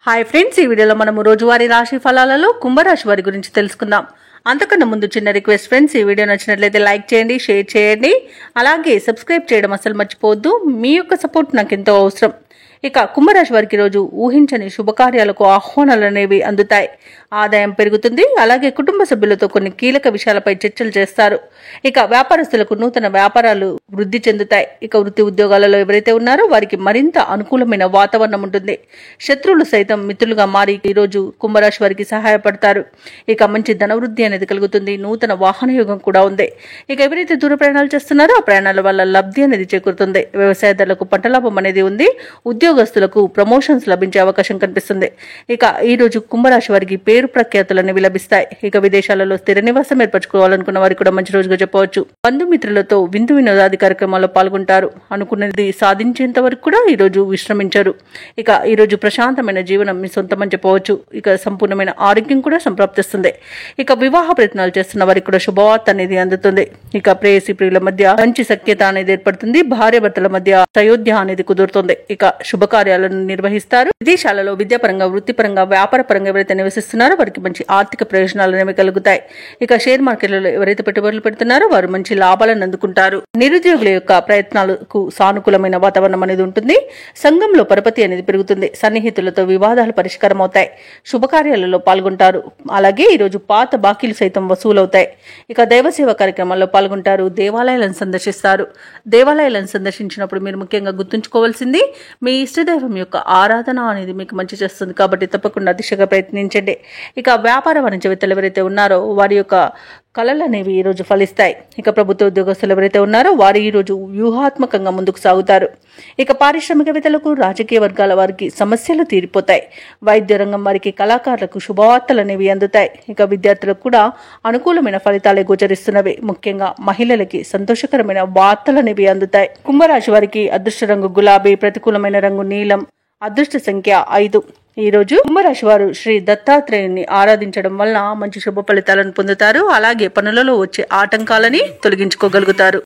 Hi friends, ఈ వీడియోలో మనము రోజువారీ రాశి ఫలాలలో కుంభరాశి వారి గురించి తెలుసుకుందాం. అంతకన్నా ముందు చిన్న రిక్వెస్ట్ ఫ్రెండ్స్, ఈ వీడియో నచ్చినట్లయితే లైక్ చేయండి, షేర్ చేయండి, అలాగే సబ్స్క్రైబ్ చేయడం అసలు మర్చిపోవద్దు. మీ యొక్క సపోర్ట్ నాకు ఎంతో అవసరం. ఇక కుంభరాశి వారికి రోజు ఊహించని శుభకార్యాలకు ఆహ్వానాలు అనేవి అందుతాయి. ఆదాయం పెరుగుతుంది. అలాగే కుటుంబ సభ్యులతో కొన్ని కీలక విషయాలపై చర్చలు చేస్తారు. ఇక వ్యాపారస్తులకు నూతన వ్యాపారాలు వృద్ధి చెందుతాయి. ఇక వృత్తి ఉద్యోగాలలో ఎవరైతే ఉన్నారో వారికి మరింత అనుకూలమైన వాతావరణం ఉంటుంది. శత్రువులు సైతం మిత్రులుగా మారి ఈ రోజు కుంభరాశి వారికి సహాయపడతారు. ఇక మంచి ధనవృద్ధి అనేది కలుగుతుంది. నూతన వాహన యోగం కూడా ఉంది. ఇక ఎవరైతే దూర ప్రయాణాలు చేస్తున్నారో ఆ ప్రయాణాల వల్ల లబ్ధి అనేది చేకూరుతుంది. వ్యవసాయదారులకు పంట లాభం అనేది ఉంది. ఉద్యోగస్తులకు ప్రమోషన్స్ లభించే అవకాశం కనిపిస్తుంది. ఇక ఈ రోజు కుంభరాశి వారికి పేరు ప్రఖ్యాతులు అనేవి లభిస్తాయి. ఇక విదేశాలలో స్థిర నివాసం ఏర్పరచుకోవాలనుకున్న వారికి కూడా మంచి రోజుగా చెప్పవచ్చు. బంధుమిత్రులతో విందు వినోదాది కార్యక్రమాల్లో పాల్గొంటారు. అనుకున్నది సాధించేంత వరకు కూడా ఈ రోజు విశ్రమించారు. ఇక ఈ రోజు ప్రశాంతమైన జీవనం మీ సొంతమని చెప్పవచ్చు. ఇక సంపూర్ణమైన ఆరోగ్యం కూడా సంప్రాప్తిస్తుంది. ఇక వివాహ ప్రయత్నాలు చేస్తున్న వారికి కూడా శుభవార్త అనేది అందుతుంది. ఇక ప్రేయసి ప్రియుల మధ్య మంచి సఖ్యత అనేది ఏర్పడుతుంది. భార్యాభర్తల మధ్య సయోధ్య అనేది కుదురుతుంది. ఇక శుభకార్యాలను నిర్వహిస్తారు. విదేశాలలో విద్యాపరంగా, వృత్తిపరంగా, వ్యాపార పరంగా ఎవరైతే నివసిస్తున్నారో వారికి మంచి ఆర్థిక ప్రయోజనాలు అనేవి కలుగుతాయి. ఇక షేర్ మార్కెట్లలో ఎవరైతే పెట్టుబడులు పెడుతున్నారో వారు మంచి లాభాలను అందుకుంటారు. నిరుద్యోగుల యొక్క ప్రయత్నాలకు సానుకూలమైన వాతావరణం అనేది ఉంటుంది. సంఘంలో పరపతి అనేది పెరుగుతుంది. సన్నిహితులతో వివాదాలు పరిష్కారం అవుతాయి. శుభకార్యాలలో పాల్గొంటారు. అలాగే ఈ రోజు పాత బాకీలు సైతం వసూలవుతాయి. ఇక దైవసేవ కార్యక్రమాల్లో పాల్గొంటారు. దేవాలయాలను సందర్శిస్తారు. దేవాలయాలను సందర్శించినప్పుడు మీరు ముఖ్యంగా గుర్తుంచుకోవాల్సింది మీ ఇష్టదైవం యొక్క ఆరాధన అనేది మీకు మంచి చేస్తుంది. కాబట్టి తప్పకుండా దిశగా ప్రయత్నించండి. ఇక వ్యాపార వాణిజ్యవేత్తలు ఎవరైతే ఉన్నారో వారి యొక్క కళలు అనేవి ఈ రోజు ఫలిస్తాయి. ఇక ప్రభుత్వ ఉద్యోగస్తులు ఎవరైతే ఉన్నారో వారు ఈ రోజు వ్యూహాత్మకంగా ముందుకు సాగుతారు. ఇక పారిశ్రామికవేత్తలకు, రాజకీయ వర్గాల వారికి సమస్యలు తీరిపోతాయి. వైద్య రంగం వారికి, కళాకారులకు శుభవార్తలు అనేవి అందుతాయి. ఇక విద్యార్థులకు కూడా అనుకూలమైన ఫలితాలే గోచరిస్తున్నవి. ముఖ్యంగా మహిళలకి సంతోషకరమైన వార్తలు అనేవి అందుతాయి. కుంభరాశి వారికి అదృష్ట రంగు గులాబీ, ప్రతికూలమైన రంగు నీలం, అదృష్ట సంఖ్య 5. ఈ రోజు కుంభరాశి వారు శ్రీ దత్తాత్రేయుని ఆరాధించడం వలన మంచి శుభ ఫలితాలను పొందుతారు. అలాగే పనులలో వచ్చే ఆటంకాలని తొలగించుకోగలుగుతారు.